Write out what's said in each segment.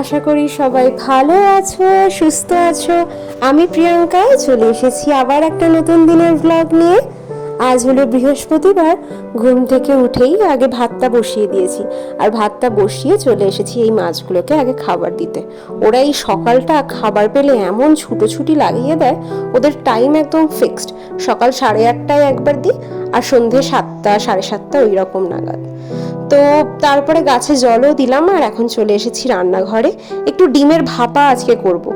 আশা করি সবাই ভালো আছো, সুস্থ আছো। আমি প্রিয়াঙ্কা চলে এসেছি আবার একটা নতুন দিনের ব্লগ নিয়ে। আজ হলো বৃহস্পতিবার। ঘুম থেকে উঠেই আগে ভাতটা বসিয়ে দিয়েছি, আর ভাতটা বসিয়ে চলে এসেছি এই মাছগুলোকে আগে খাবার দিতে। ওরা এই সকালটা খাবার পেলে এমন ছুটোছুটি লাগিয়ে দেয়, ওদের টাইম একদম ফিক্সড। সকাল 8:30টায় একবার দিই, আর সন্ধে 7টা 7:30 ওই রকম নাগাদ। তো তারপরে গাছে জলও দিলাম, আর এখন চলে এসেছি রান্নাঘরে। একটু ডিমের ভাপা আজকে করব।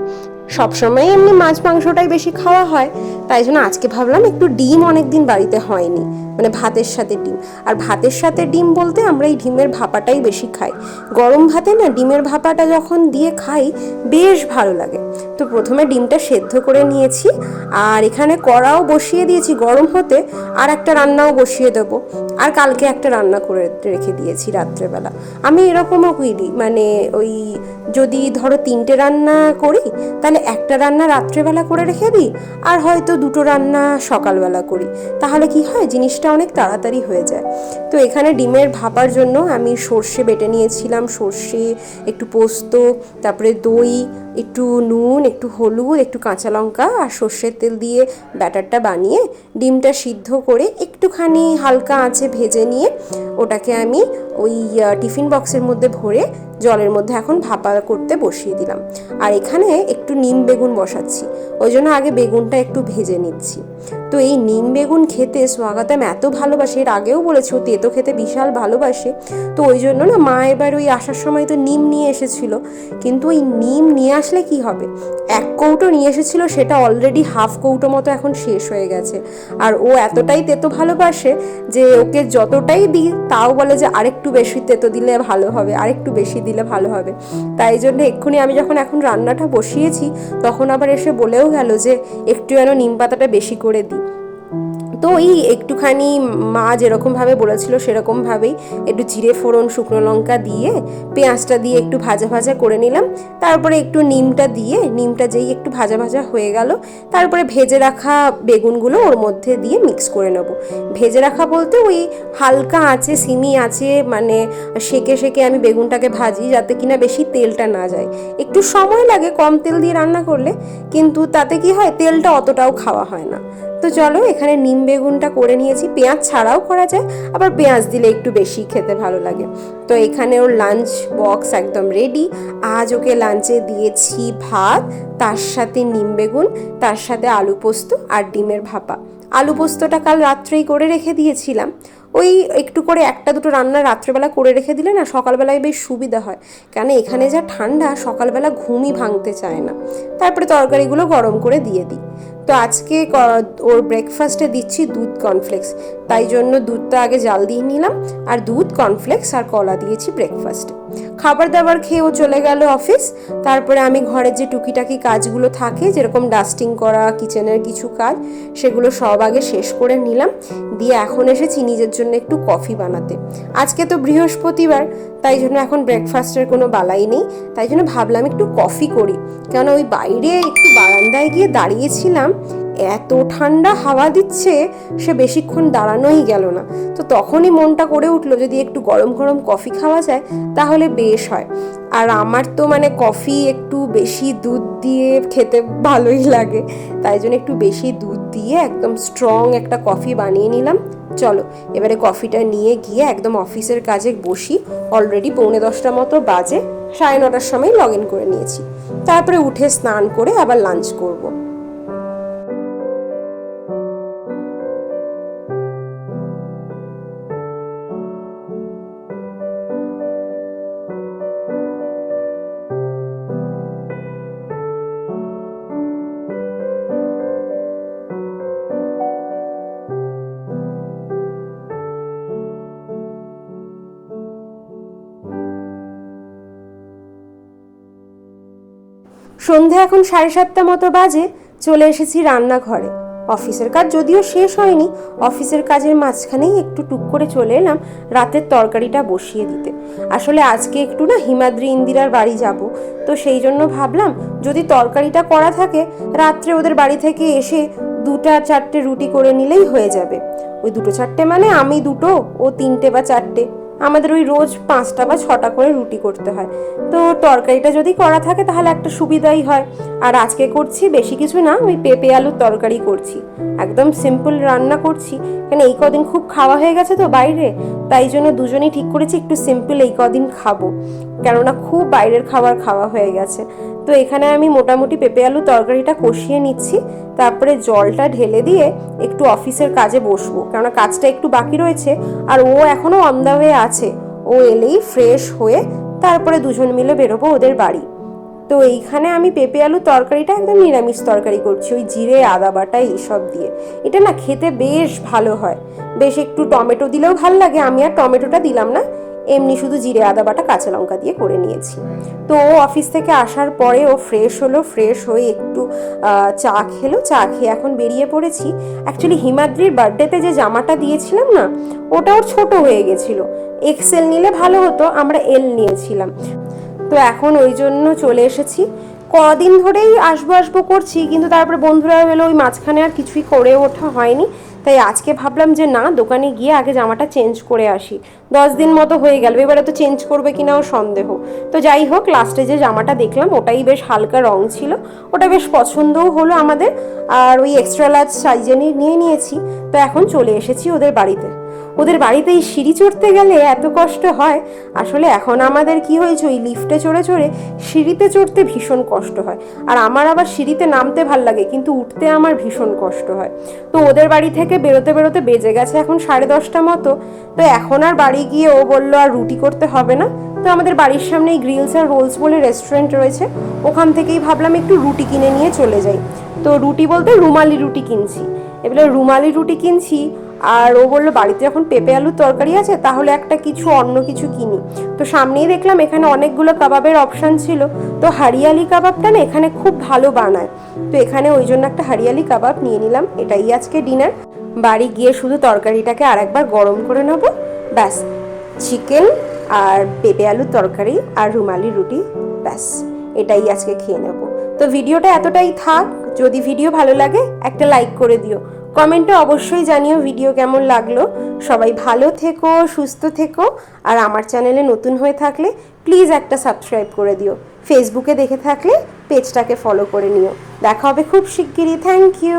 সবসময় এমনি মাছ মাংসটাই বেশি খাওয়া হয়, তাই জন্য আজকে ভাবলাম একটু ডিম, অনেকদিন বাড়িতে হয়নি, মানে ভাতের সাথে ডিম। আর ভাতের সাথে ডিম বলতে আমরা এই ডিমের ভাপাটাই বেশি খাই। গরম ভাতে না ডিমের ভাপাটা যখন দিয়ে খাই বেশ ভালো লাগে। তো প্রথমে ডিমটা সেদ্ধ করে নিয়েছি, আর এখানে কড়াও বসিয়ে দিয়েছি গরম হতে, আর একটা রান্নাও বসিয়ে দেবো। আর কালকে একটা রান্না করে রেখে দিয়েছি রাত্রেবেলা। আমি এরকমও করি, মানে ওই যদি ধরো 3টে রান্না করি, তাহলে একটা রান্না রাত্রেবেলা করে রেখে দিই, আর হয়তো 2টো রান্না সকালবেলা করি। তাহলে কি হয়, জিনিসটা অনেক তাড়াতাড়ি হয়ে যায়। তো এখানে ডিমের ভাপার জন্য আমি সর্ষে বেটে নিয়েছিলাম, সর্ষে, একটু পোস্ত, তারপরে দই, একটু নুন, একটু হলুদ, একটু কাঁচা লঙ্কা আর সর্ষের তেল দিয়ে ব্যাটারটা বানিয়ে ডিমটা সিদ্ধ করে একটুখানি হালকা আঁচে ভেজে নিয়ে ওটাকে আমি ওই টিফিন বক্সের মধ্যে ভরে জলের মধ্যে এখন ভাপা করতে বসিয়ে দিলাম। আর এখানে একটু নিম বেগুন বসাচ্ছি, ওই জন্য আগে বেগুনটা একটু ভেজে নিচ্ছি। তো এই নিম বেগুন খেতে স্বাগতম এত ভালোবাসে, এর আগেও বলেছি ও তেতো খেতে বিশাল ভালোবাসে। তো ওই জন্য না মা এবার ওই আসার সময় তো নিম নিয়ে এসেছিল, কিন্তু ওই নিম নিয়ে আসলে কি হবে, 1 কৌটো নিয়ে এসেছিল, সেটা অলরেডি হাফ কৌটো মতো এখন শেষ হয়ে গেছে। আর ও এতটাই তেতো ভালোবাসে যে ওকে যতটাই দিই তাও বলে যে আরেকটু বেশি তেতো দিলে ভালো হবে, আরেকটু বেশি দিলে ভালো হবে। তাই জন্য এক্ষুনি আমি যখন এখন রান্নাটা বসিয়েছি, তখন আবার এসে বলেও গেল যে একটু যেন নিম পাতাটা বেশি করে দিই। তো ওই একটুখানি মা যেরকমভাবে বলেছিল সেরকমভাবেই একটু জিরে ফোড়ন, শুকনো লঙ্কা দিয়ে পেঁয়াজটা দিয়ে একটু ভাজা ভাজা করে নিলাম। তারপরে একটু নিমটা দিয়ে, নিমটা যেই একটু ভাজা ভাজা হয়ে গেল, তারপরে ভেজে রাখা বেগুনগুলো ওর মধ্যে দিয়ে মিক্স করে নেব। ভেজে রাখা বলতে ওই হালকা আঁচে, সিমি আঁচে, মানে সেকে সেকে আমি বেগুনটাকে ভাজি, যাতে কিনা বেশি তেলটা না যায়। একটু সময় লাগে কম তেল দিয়ে রান্না করলে, কিন্তু তাতে কি হয়, তেলটা অতটাও খাওয়া হয় না। তো চলো, এখানে নিম বেগুনটা করে নিয়েছি। পেঁয়াজ ছাড়াও করা যায়, আবার পেঁয়াজ দিলে একটু বেশি খেতে ভালো লাগে। তো এখানে ওর লাঞ্চ বক্স একদম রেডি। আজ ওকে লাঞ্চে দিয়েছি ভাত, তার সাথে নিম বেগুন, তার সাথে আলু পোস্ত আর ডিমের ভাপা। আলু পোস্তটা কাল রাত্রেই করে রেখে দিয়েছিলাম। ওই একটু করে 1-2টো রান্না রাত্রেবেলা করে রেখে দিলে না সকালবেলায় বেশ সুবিধা হয়, কেন এখানে যা ঠান্ডা, সকালবেলা ঘুমই ভাঙতে চায় না। তারপরে তরকারিগুলো গরম করে দিয়ে দিই। তো আজকে ওর ব্রেকফাস্টে দিচ্ছি দুধ কর্নফ্লেক্স, তাই জন্য দুধটা আগে জাল দিয়ে নিলাম, আর দুধ, কর্নফ্লেক্স আর কলা দিয়েছি ব্রেকফাস্টে। খাবার দাবার খেয়ে ও চলে গেল অফিস। তারপরে আমি ঘরের যে টুকিটাকি কাজগুলো থাকে, যেরকম ডাস্টিং করা, কিচেনের কিছু কাজ, সেগুলো সব আগে শেষ করে নিলাম। দিয়ে এখন এসেছি নিজের জন্য একটু কফি বানাতে। আজকে তো বৃহস্পতিবার, তাই জন্য এখন ব্রেকফাস্টের কোনো বালাই নেই, তাই জন্য ভাবলাম একটু কফি করি। কেন ওই বাইরে একটু বারান্দায় গিয়ে দাঁড়িয়েছিলাম, এত ঠান্ডা হাওয়া দিচ্ছে, সে বেশিক্ষণ দাঁড়ানোই গেল না। তো তখনই মনটা করে উঠলো যদি একটু গরম গরম কফি খাওয়া যায় তাহলে বেশ হয়। আর আমার তো মানে কফি একটু বেশি দুধ দিয়ে খেতে ভালোই লাগে, তাই জন্য একটু বেশি দুধ দিয়ে একদম স্ট্রং একটা কফি বানিয়ে নিলাম। চলো এবারে কফিটা নিয়ে গিয়ে একদম অফিসের কাজে বসি। অলরেডি 9:45 মতো বাজে, 9:30টার সময় লগ ইন করে নিয়েছি। তারপরে উঠে স্নান করে আবার লাঞ্চ করব। সন্ধে এখন 7:30 মতো বাজে, চলে এসেছি রান্নাঘরে। অফিসের কাজ যদিও শেষ হয়নি, অফিসের কাজের মাঝখানেই একটু টুক করে চলে এলাম রাতের তরকারিটা বসিয়ে দিতে। আসলে আজকে একটু না হিমাদ্রি ইন্দিরার বাড়ি যাব, তো সেই জন্য ভাবলাম যদি তরকারিটা করা থাকে, রাত্রে ওদের বাড়ি থেকে এসে 2-4টে রুটি করে নিলেই হয়ে যাবে। ওই 2-4টে মানে আমি 2টো, ও 3টে বা 4টে, আমাদের ওই রোজ 5টা বা 6টা করে রুটি করতে হয়। তো তরকারিটা যদি করা থাকে তাহলে একটা সুবিধাই হয়। আর আজকে করছি বেশি কিছু না, ওই পেঁপে আলুর তরকারি করছি, একদম সিম্পল রান্না করছি। কারণ এই কদিন খুব খাওয়া হয়ে গেছে তো বাইরে, তাই জন্য দুজনেই ঠিক করেছি একটু সিম্পল এই কদিন খাবো, কেননা খুব বাইরের খাবার খাওয়া হয়ে গেছে। তো এখানে আমি মোটামুটি পেঁপে আলু তরকারিটা কষিয়ে নিচ্ছি, তারপরে জলটা ঢেলে দিয়ে একটু অফিসের কাজে বসবো, কেননা কাজটা একটু বাকি রয়েছে। আর ও এখনো অন দ্য ওয়ে আছে, ও এলেই ফ্রেশ হয়ে তারপরে দুজন মিলে বেরোবো ওদের বাড়ি। তো এইখানে আমি পেঁপে আলু তরকারিটা একদম নিরামিষ তরকারি করছি, ওই জিরে আদা বাটা এইসব দিয়ে। এটা না খেতে বেশ ভালো হয়, বেশ একটু টমেটো দিলেও ভাল লাগে। আমি আর টমেটোটা দিলাম না, এমনি শুধু জিরে আদা বাটা কাঁচা লঙ্কা দিয়ে করে নিয়েছি। তো ও অফিস থেকে আসার পরে ও ফ্রেশ হলো, ফ্রেশ হয়ে একটু চা খেলো, চা খেয়ে এখন বেরিয়ে পড়েছি। অ্যাকচুয়ালি হিমাদ্রির বার্থডেতে যে জামাটা দিয়েছিলাম না, ওটা ওর ছোট হয়ে গেছিলো, এক্সেল নিলে ভালো হতো, আমরা এল নিয়েছিলাম। তো এখন ওই জন্য চলে এসেছি। কদিন ধরেই আসবো আসবো করছি, কিন্তু তারপরে বন্ধুরা এলো, ওই মাঝখানে আর কিছুই করে ওঠা হয়নি। তাই আজকে ভাবলাম যে না, দোকানে গিয়ে আগে জামাটা চেঞ্জ করে আসি। 10 দিন মতো হয়ে গেল, এবারে তো চেঞ্জ করবে কিনাও সন্দেহ। তো যাই হোক, লাস্টে যে জামাটা দেখলাম ওটাই বেশ হালকা রং ছিল, ওটা বেশ পছন্দও হলো আমাদের। আর ওই এক্সট্রা লার্জ সাইজে নিয়ে নিয়েছি। তো এখন চলে এসেছি ওদের বাড়িতে। ওদের বাড়িতে এই সিঁড়ি চড়তে গেলে এত কষ্ট হয়। আসলে এখন আমাদের কি হয়েছে, ওই লিফটে চড়ে চড়ে সিঁড়িতে চড়তে ভীষণ কষ্ট হয়। আর আমার আবার সিঁড়িতে নামতে ভাল লাগে, কিন্তু উঠতে আমার ভীষণ কষ্ট হয়। তো ওদের বাড়ি থেকে বেরোতে বেরোতে বেজে গেছে এখন 10:30 মতো। তো এখন আর বাড়ি গিয়ে ও বললো আর রুটি করতে হবে না। তো আমাদের বাড়ির সামনে এই গ্রিলস আর রোলস বলে রেস্টুরেন্ট রয়েছে, ওখান থেকেই ভাবলাম একটু রুটি কিনে নিয়ে চলে যাই। তো রুটি বলতে রুমালি রুটি কিনছি। এবারে রুমালি রুটি কিনছি, আর ও বললো বাড়িতে যখন পেঁপে আলুর তরকারি আছে তাহলে একটা কিছু অন্য কিছু কিনি। তো সামনেই দেখলাম এখানে অনেকগুলো কাবাবের অপশান ছিল। তো হারিয়ালি কাবাবটা না এখানে খুব ভালো বানায়, তো এখানে ওই জন্য একটা হারিয়ালি কাবাব নিয়ে নিলাম। এটাই আজকে ডিনার। বাড়ি গিয়ে শুধু তরকারিটাকে আরেকবার গরম করে নেবো, ব্যাস। চিকেন আর পেঁপে আলুর তরকারি আর রুমালি রুটি, ব্যাস এটাই আজকে খেয়ে নেব। তো ভিডিওটা এতটাই থাক। যদি ভিডিও ভালো লাগে একটা লাইক করে দিও, কমেন্টে অবশ্যই জানিও ভিডিও কেমন লাগলো। সবাই ভালো থেকো, সুস্থ থেকো। আর আমার চ্যানেলে নতুন হয়ে থাকলে প্লিজ একটা সাবস্ক্রাইব করে দিও। ফেসবুকে দেখে থাকলে পেজটাকে ফলো করে নিও। দেখা হবে খুব শিগগিরই। Thank you.